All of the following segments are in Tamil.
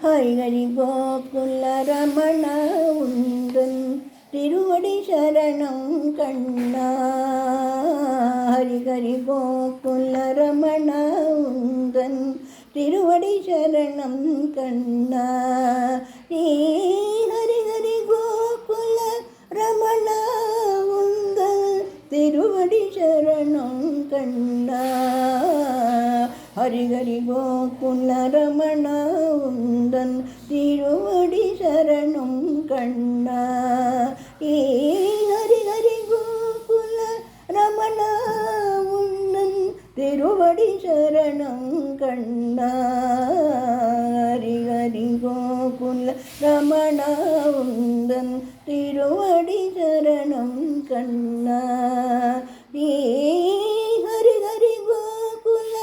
ஹரிஹரி கோகுல ரமண உந்தன் திருவடி சரணம் கண்ணா. ஹரிஹரி கோகுல ரமண உந்தன் திருவடி சரணம் கண்ணா. ஹரிஹரி கோகுல ரமண உந்தன் திருவடி சரணம் கண்ணா. ஹரிஹரி கோகுல ரமண உந்தன் திருவடி சரணம் கண்ணா. ஹரிஹரி கோகுல ரமண உந்தன் திருவடி சரணம் கண்ணா. ஹரிஹரி கோகுல ரமண உந்தன் திருவடி சரணம் கண்ணா. ஹரிஹரி கோகுல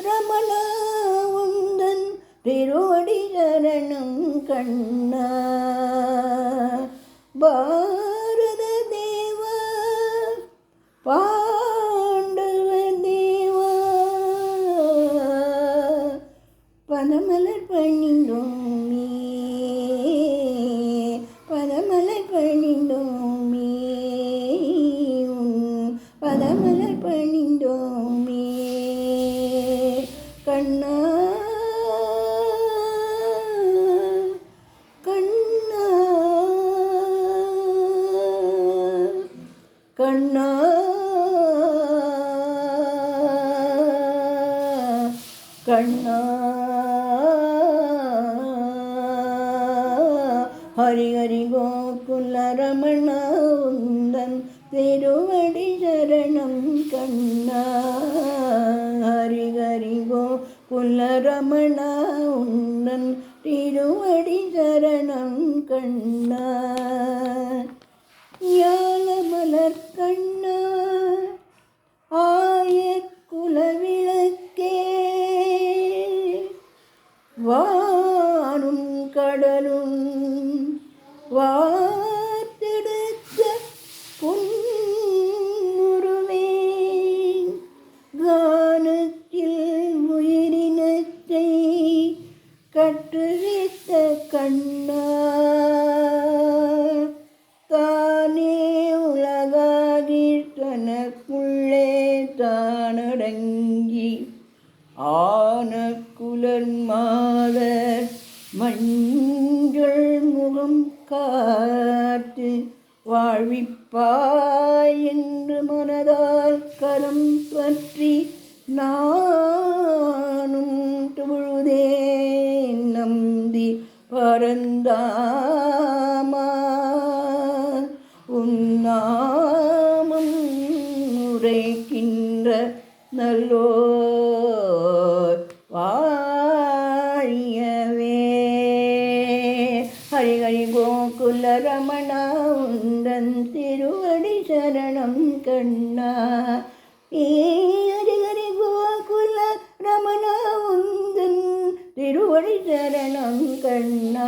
ரமண உந்தன் திருவடி சரணம் கண்ணா. பாரத தேவா பாண்டவ தேவா பதமலர் பணிந்தோமே பதமலர் பணிந்தோமே பதமலர் பணிந்தோமே கண்ணா. கண்ணா கண்ணா ஹரிஹரி கோகுல ரமண உந்தன் திருவடி சரணம் கண்ணா. ஹரிஹரி கோகுல ரமண உந்தன் திருவடி சரணம் கண்ணா. ஞானமலர் கண்ணா ஆயக்குல விளக்கே வானும் கடலும் வார்த்தெடுத்த பொன்னுருவே கானத்தில் உயிரினத்தை கற்றுவித்த கண்ணா. தானே உலகாகி தனக்குள்ளே தானடங்கி ஆன குலர் மாதர் மஞ்சள் முகம் காத்து வாழ்விப்பாய் என்று மனதால் கரம் பற்றி நானும் தொழுதேன் நம்பி பரந்தாமா. உன்னாமம் உரைக்கின்ற நல்லோர் வாழியவே. ஹரிஹரி கோகுல ரமண உந்தன் திருவடி சரணம் கண்ணா. ஹரிஹரி கோகுல ரமண உந்தன் திருவடி சரணம் கண்ணா.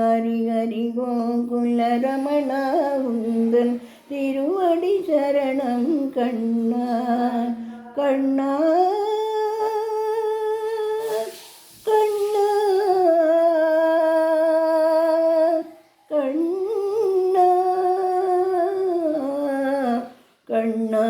ஹரிஹரி கோகுல ரமண உந்தன் திருவடி சரணம் கண்ணா. கண்ணா கண்ணா கண்ணா கண்ணா